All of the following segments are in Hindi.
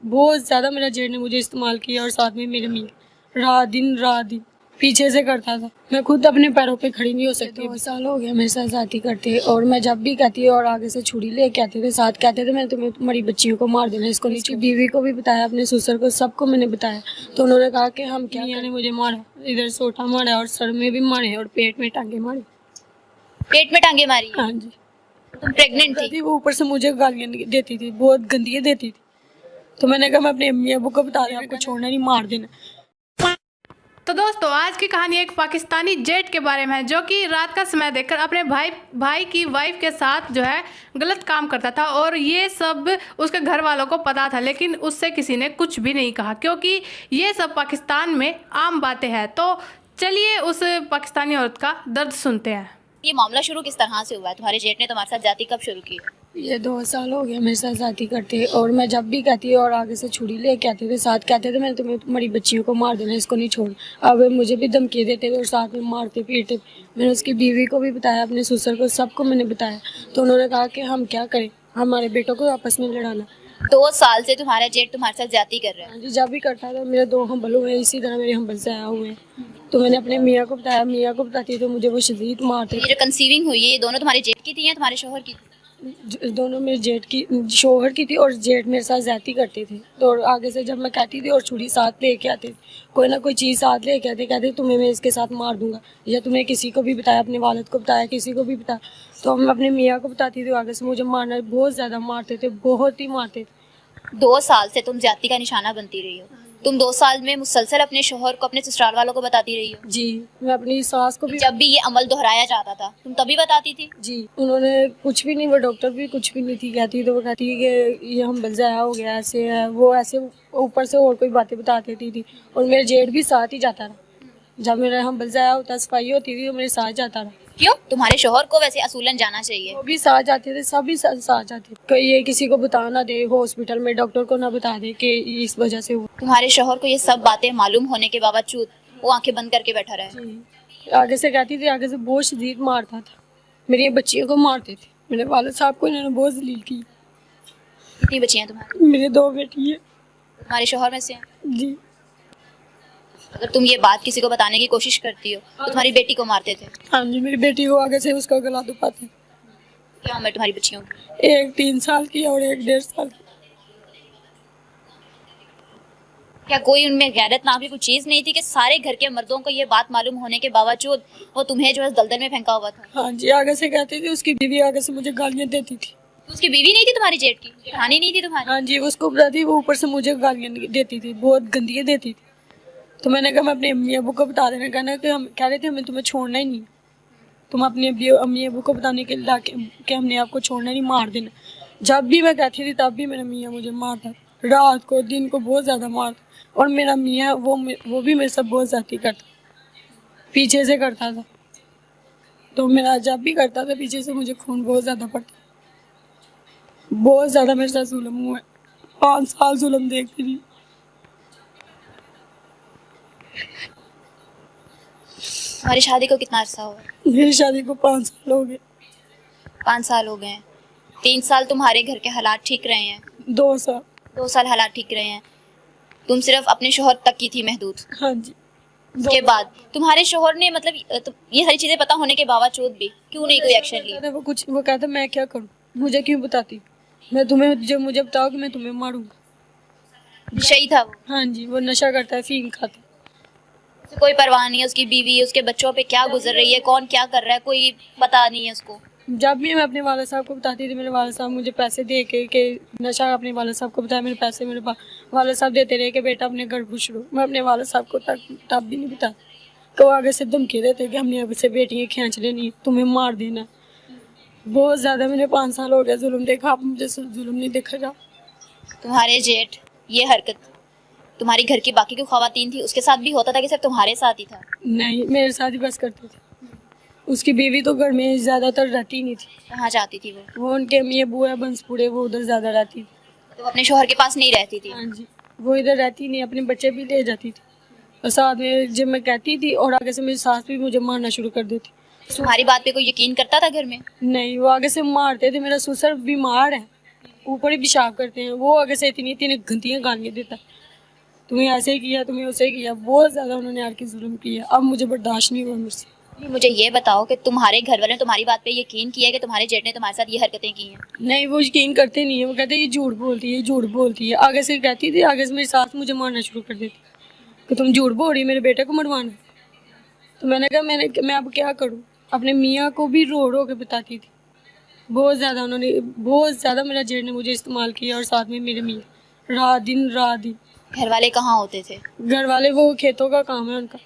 बहुत ज़्यादा मेरा जेठ ने मुझे इस्तेमाल किया और साथ में मेरे मियाँ रात दिन पीछे से करता था। मैं खुद अपने पैरों पे खड़ी नहीं हो सकती। 2 साल हो गए मेरे साथ ज़्यादती करते और मैं जब भी कहती और आगे से छुरी ले कहते थे, साथ कहते थे मैं तुम्हें तुम्हारी बच्चियों को मार देना, इसको नीचे। बीवी को भी बताया, अपने ससुर को, सबको मैंने बताया। तो उन्होंने कहा कि हम क्या करें। मुझे मारा, इधर सोटा मारा और सर में भी मारे और पेट में टांगे मारे। पेट में टांगे मारी? हाँ जी। तुम प्रेग्नेंट थी? वो ऊपर से मुझे गालियाँ देती थी, बहुत गंदियाँ देती थी। तो मैंने कहा मैं अपने अम्मी अबू को बता दें, आपको छोड़ना नहीं, मार देना। तो दोस्तों आज की कहानी एक पाकिस्तानी जेट के बारे में है जो कि रात का समय देखकर अपने भाई की वाइफ के साथ जो है गलत काम करता था और ये सब उसके घर वालों को पता था, लेकिन उससे किसी ने कुछ भी नहीं कहा क्योंकि ये सब पाकिस्तान में आम बातें हैं। तो चलिए उस पाकिस्तानी औरत का दर्द सुनते हैं। ये मामला शुरू किस तरह से हुआ है? तुम्हारे जेठ ने तुम्हारे साथ जाती कब शुरू की? ये 2 साल हो गए मेरे साथ जाती करते और मैं जब भी कहती और आगे से छुरी ले कहते थे, साथ कहते थे मैं तुम्हें तुम्हारी बच्चियों को मार देना, इसको नहीं छोड़। अब मुझे भी धमकी देते थे और साथ में मारते पीटते। मैंने उसकी बीवी को भी बताया, अपने ससुर को, सबको मैंने बताया। तो उन्होंने कहा कि हम क्या करें, हमारे बेटों को आपस में लड़ाना। 2 साल से तुम्हारा जेठ तुम्हारे साथ जाती कर रहा है? जी, जब भी करता था। मेरे 2 हम्बल हुए हैं, इसी तरह मेरे हम्बल से आया हुए हैं। तो मैंने अपने मियाँ को बताया, मियाँ को बताती तो मुझे वो शदीद मारते। ये जो कंसीविंग हुई है ये दोनों तुम्हारे जेठ की थी या तुम्हारे शोहर की थी? दोनों मेरे जेठ की, शोहर की थी और जेठ मेरे साथ ज्यादती करते थे। तो आगे से जब मैं कहती थी और छुरी साथ लेके आते, कोई ना कोई चीज़ साथ लेके आते, कहते तुम्हें मैं इसके साथ मार दूंगा, या तुमने किसी को भी बताया, अपने वालिद को बताया, किसी को भी बताया। तो मैं अपने मियाँ को बताती थी, आगे से मुझे मारना, बहुत ज़्यादा मारते थे, बहुत ही मारते थे। 2 साल से तुम जाति का निशाना बनती रही हो। तुम 2 साल में मुसलसल अपने शोहर को, अपने ससुराल वालों को बताती रही हो? जी, मैं अपनी सास को भी। जब भी ये अमल दोहराया जाता था तुम तभी बताती थी? जी, उन्होंने कुछ भी नहीं, वो डॉक्टर भी कुछ भी नहीं थी कहती। तो वो कहती कि ये हम बलजाया हो गया, ऐसे है वो, ऐसे ऊपर से और कोई बातें बता देती थी। और मेरे जेठ भी साथ ही जाता रहा, जब मेरा हम बलजाया होता, सफाई होती थी, तो मेरे साथ जाता रहा। क्यों? तुम्हारे शोहर को वैसे असूलन जाना चाहिए। वो भी साथ जाते थे, सभी साथ जाते थे। कोई ये किसी को बता ना दे, हॉस्पिटल में डॉक्टर को ना बता दे कि इस वजह से हुआ। तुम्हारे शोहर को ये सब बातें मालूम होने के बावजूद वो आंखें बंद करके बैठा रहा है? आगे से कहती थी, आगे से बहुत शदीद मारता था, मेरी बच्चियों को मारते थे। मेरे वालिद साहब को इन्होंने बहुत जलील की। कितनी बच्चियां तुम्हारी? मेरे 2 बेटी है। तुम्हारे शोहर में से हैं? जी। अगर तुम ये बात किसी को बताने की कोशिश करती हो तो तुम्हारी बेटी को मारते थे? हाँ जी, मेरी बेटी को आगे से उसका गला दुपाते। क्या उम्र तुम्हारी बच्चियों की? एक 3 साल की और एक 1.5 साल की। क्या कोई उनमें गैरत नाम की कोई चीज नहीं थी कि सारे घर के मर्दों को ये बात मालूम होने के बावजूद वो तुम्हें जो है दलदल में फेंका हुआ था? हाँ जी, आगे से कहती थी, उसकी बीवी आगे से मुझे गालियाँ देती थी। तो उसकी बीवी नहीं थी तुम्हारी जेठ की? कहानी नहीं थी तुम्हारी? हाँ जी, उसको बताती, वो ऊपर से मुझे गालियाँ देती थी, बहुत गंदियाँ देती थी। तो मैंने कहा मैं अपने अम्मी अबू को बता देना, कहना कि हम कह रहे थे हमें तुम्हें छोड़ना ही नहीं, तुम अपने अम्मी अबू को बताने के लिए कि हमने आपको छोड़ना नहीं, मार देना। जब भी मैं कहती थी तब भी मेरा मियाँ मुझे मारता, रात को दिन को बहुत ज़्यादा मारता। और मेरा मियाँ वो भी मेरे साथ बहुत ज़्यादती करता, पीछे से करता था। तो मेरा जब भी करता था पीछे से, मुझे खून बहुत ज़्यादा पड़ता, बहुत ज़्यादा मेरे साथ जुल्म हुआ है। 5 साल जुल्म देखती थी। तुम्हारी शादी को कितना अरसा हुआ? मेरी शादी को 5 साल हो गए। 5 साल हो गए हैं। 3 साल तुम्हारे घर के हालात ठीक रहे हैं? 2 साल। 2 साल हालात ठीक रहे हैं। तुम सिर्फ अपने शोहर तक की थी महदूद? हाँ जी। उसके बाद तुम्हारे शोहर ने मतलब ये सारी चीजें पता होने के बावजूद भी क्यों नहीं कोई एक्शन लिया? वो कहता मैं क्या करूँ, मुझे क्यों बताती, मैं तुम्हें, जब मुझे बताओगे मैं तुम्हें मारूंगा। सही था वो? हाँ जी, वो नशा करता है, फीम खाता है। उसे कोई परवाह नहीं है उसकी बीवी उसके बच्चों पे क्या गुजर रही है, कौन क्या कर रहा है, कोई पता नहीं है उसको? जब भी मैं अपने वालिद साहब को बताती थी, मेरे वालिद साहब मुझे पैसे दे के नशा, अपने वालिद साहब को बताया, मेरे पैसे मेरे पास वालिद साहब देते रहे कि बेटा अपने घर खुश रहो। मैं अपने वालिद साहब को तब भी नहीं बता, तो आगे से धमकी देते कि हमने अब से बेटियाँ खींच लेनी, तुम्हें मार देना। बहुत ज़्यादा मैंने 5 साल हो गया जुल्म देखा, आप मुझे जुल्म नहीं देखा जा। तुम्हारे जेठ ये हरकत तुम्हारी घर की बाकी जो खवातीन थी उसके साथ भी होता था कि सिर्फ तुम्हारे साथ ही था? नहीं, मेरे साथ ही बस करते थे। उसकी बीवी तो घर में ज़्यादातर रहती नहीं थी। कहाँ जाती थी वो? उनके अम्मी अबू है बंसपुरे, वो उधर ज़्यादा रहती थी। तो अपने शोहर के पास नहीं रहती थी? हाँ जी, वो इधर रहती नहीं, अपने बच्चे भी ले जाती थी। और साथ में जब मैं कहती थी और आगे से मेरी सास भी मुझे मारना शुरू कर देती। तुम्हारी बात पे कोई यकीन करता था घर में? नहीं, वो आगे से मारते थे। मेरा ससुर बीमार है, ऊपर ही पेशाब करते हैं। वो आगे से इतनी इतनी गंदियाँ गालियाँ देता है, तुम्हें ऐसे किया, तुम्हें वैसे किया। बहुत ज़्यादा उन्होंने आके जुल्म किया। अब मुझे बर्दाश्त नहीं हुआ मुझसे। मुझे ये बताओ कि तुम्हारे घर वाले ने तुम्हारी बात पे यकीन किया है कि तुम्हारे जेठ ने तुम्हारे साथ ये हरकतें की हैं? नहीं, वो यकीन करते नहीं है। वो कहते हैं ये झूठ बोलती है, ये झूठ बोलती है। आगे से कहती थी, आगे से मेरी सास मुझे मारना शुरू कर देती कि तुम झूठ बोल रही है, मेरे बेटे को मरवाना। तो मैंने कहा मैं अब क्या करूँ। अपने मियाँ को भी रो रो के बताती थी। बहुत ज़्यादा मेरा जेठ ने मुझे इस्तेमाल किया, और साथ में मेरे मियाँ, रात दिन। घर वाले कहाँ होते थे? घर वाले, वो खेतों का काम है उनका,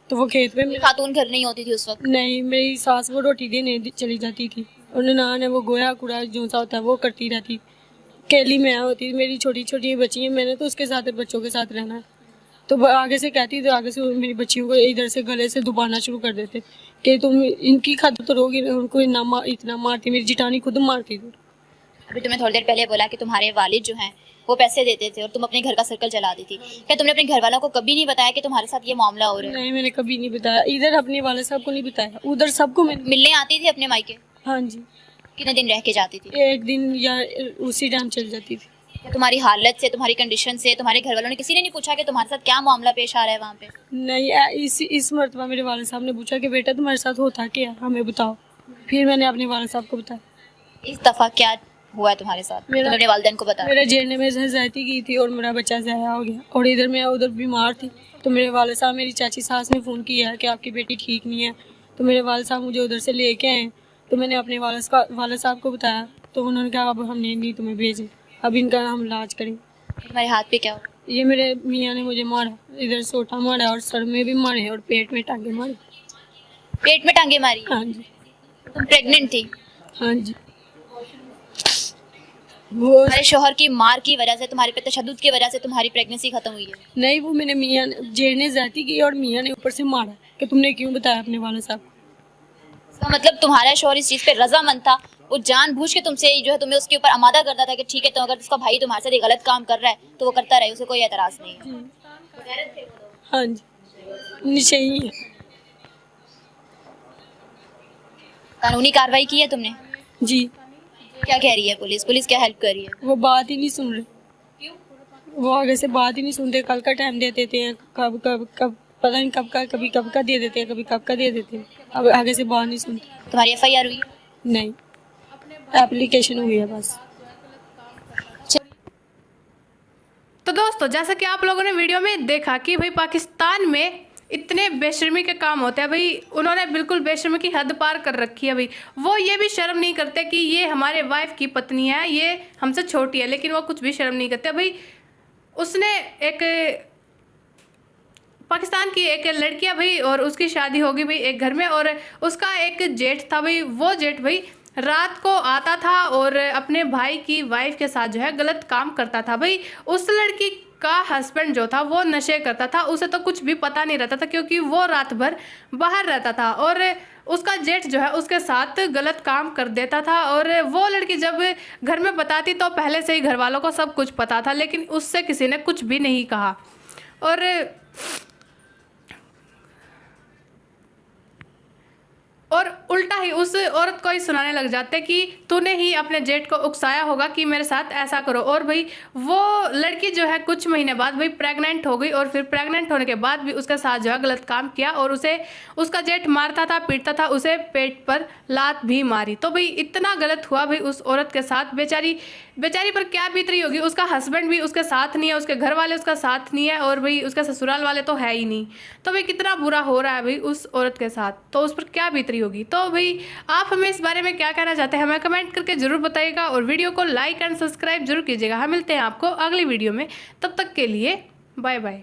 तो वो खेत में। खातून घर नहीं होती थी उस वक्त? नहीं, मेरी सास वो रोटी देने चली जाती थी, और ननान है वो गोया कूड़ा जो सा होता है वो करती रहती। केली मैं होती, मेरी छोटी छोटी बच्ची है, मैंने तो उसके साथ बच्चों के साथ रहना है। तो वो आगे से कहती, तो आगे से मेरी बच्चियों को इधर से गले से दबाना शुरू कर देते कि तुम इनकी खाद तो रोगी, उनको इतना मारती। मेरी जिठानी खुद मारती थी। अभी तुमने थोड़ी देर पहले बोला कि तुम्हारे वालिद जो हैं वो पैसे देते थे और तुम अपने घर का सर्कल चलाती थी। क्या तुमने अपने घर वालों को कभी नहीं बताया कि तुम्हारे साथ ये मामला हो रहा है? नहीं, मैंने कभी नहीं बताया। इधर अपने वाले साहब को नहीं बताया, उधर सबको मैंने। मिलने आती थी अपने मायके? हाँ जी। कितने दिन रह के जाती थी? एक दिन या उसी टाइम चल जाती थी। क्या तुम्हारी हालत से, तुम्हारी कंडीशन से तुम्हारे घर वालों ने किसी ने नहीं पूछा कि तुम्हारे साथ क्या मामला पेश आ रहा है वहाँ पे? नहीं, इस मरतबा मेरे वाले साहब ने पूछा कि बेटा तुम्हारे साथ होता क्या है, हमें बताओ। फिर मैंने अपने वाले साहब को बताया। इस दफ़ा क्या हुआ है तुम्हारे साथ? तुमने अपने वालिदैन को बताया? मेरे जेठ ने मेरे साथ ज्यादती की थी, और मेरा बच्चा ज़ाया हो गया, और इधर मैं उधर बीमार थी। तो मेरे वाले साहब, मेरी चाची सास ने फ़ोन किया है कि आपकी बेटी ठीक नहीं है। तो मेरे वाले साहब मुझे उधर से लेके आए। तो मैंने अपने वाले साहब को बताया, तो उन्होंने कहा अब हमने नहीं तुम्हें भेजे, अब इनका हम इलाज करें। तुम्हारे हाथ पे क्या हुआ? ये मेरे मियाँ ने मुझे मारा, इधर सोटा मारा, और सर में भी मारे, और पेट में टांगे मारे। पेट में टांगे मारी? हाँ जी। तुम प्रेग्नेंट थी? हाँ जी। वो तुम्हारे शोहर की मार की वजह से, तुम्हारे पे तशद्दुद की वजह से तुम्हारी प्रेगनेंसी खत्म हुई है? नहीं, वो मेरे मियाँ जेठ ने ज्यादती की, और मियाँ ने ऊपर से मारा कि तुमने क्यों बताया अपने वाले साहब को। इसका मतलब तुम्हारा शोहर इस चीज़ पे रजामंद था, वो जानबूझ के तुमसे जो है तुम्हें उसके ऊपर आमादा करता था कि ठीक है, तो अगर उसका भाई तुम्हारे साथ ये गलत काम कर रहा है तो वो करता रहे, उसे कोई एतराज़ नहीं है। हाँ जी, नीचे ही है। कानूनी कार्रवाई की है तुमने? जी। क्या कह रही है पुलिस? पुलिस क्या हेल्प कर रही है? वो बात ही नहीं सुन रहे, वो आगे से बात ही नहीं सुनते। कल का टाइम दे देते हैं, कब पता नहीं कब का, कभी कब का दे देते हैं, कभी कब का दे देते हैं। अब आगे से बात नहीं सुनते। तुम्हारी FIR हुई है? नहीं, एप्लीकेशन हुई है बस। तो दोस्तों, जैसा कि आप लोगों ने वीडियो में देखा कि भाई पाकिस्तान में इतने बेशर्मी के काम होते हैं। भाई उन्होंने बिल्कुल बेशर्मी की हद पार कर रखी है। भाई वो ये भी शर्म नहीं करते कि ये हमारे वाइफ की पत्नी है, ये हमसे छोटी है, लेकिन वो कुछ भी शर्म नहीं करते। भाई उसने एक पाकिस्तान की एक लड़की है भाई, और उसकी शादी होगी भाई एक घर में, और उसका एक जेठ था भाई। वो जेठ भाई रात को आता था और अपने भाई की वाइफ के साथ जो है गलत काम करता था। भाई उस लड़की का हस्बैंड जो था वो नशे करता था, उसे तो कुछ भी पता नहीं रहता था क्योंकि वो रात भर बाहर रहता था, और उसका जेठ जो है उसके साथ गलत काम कर देता था। और वो लड़की जब घर में बताती तो पहले से ही घर वालों को सब कुछ पता था, लेकिन उससे किसी ने कुछ भी नहीं कहा। और उल्टा ही उस औरत को ही सुनाने लग जाते कि तूने ही अपने जेठ को उकसाया होगा कि मेरे साथ ऐसा करो। और भाई वो लड़की जो है कुछ महीने बाद भाई प्रेग्नेंट हो गई, और फिर प्रेग्नेंट होने के बाद भी उसके साथ जो है गलत काम किया, और उसे उसका जेठ मारता था, पीटता था, उसे पेट पर लात भी मारी। तो भाई इतना गलत हुआ भाई उस औरत के साथ। बेचारी पर क्या बीत रही होगी। उसका हस्बैंड भी उसके साथ नहीं है, उसके घर वाले उसका साथ नहीं है, और भाई उसके ससुराल वाले तो है ही नहीं। तो भाई कितना बुरा हो रहा है भाई उस औरत के साथ, तो उस पर क्या बीत रही होगी। तो भाई आप हमें इस बारे में क्या कहना चाहते हैं हमें कमेंट करके जरूर बताइएगा, और वीडियो को लाइक एंड सब्सक्राइब जरूर कीजिएगा। हम मिलते हैं आपको अगली वीडियो में, तब तक के लिए बाय बाय।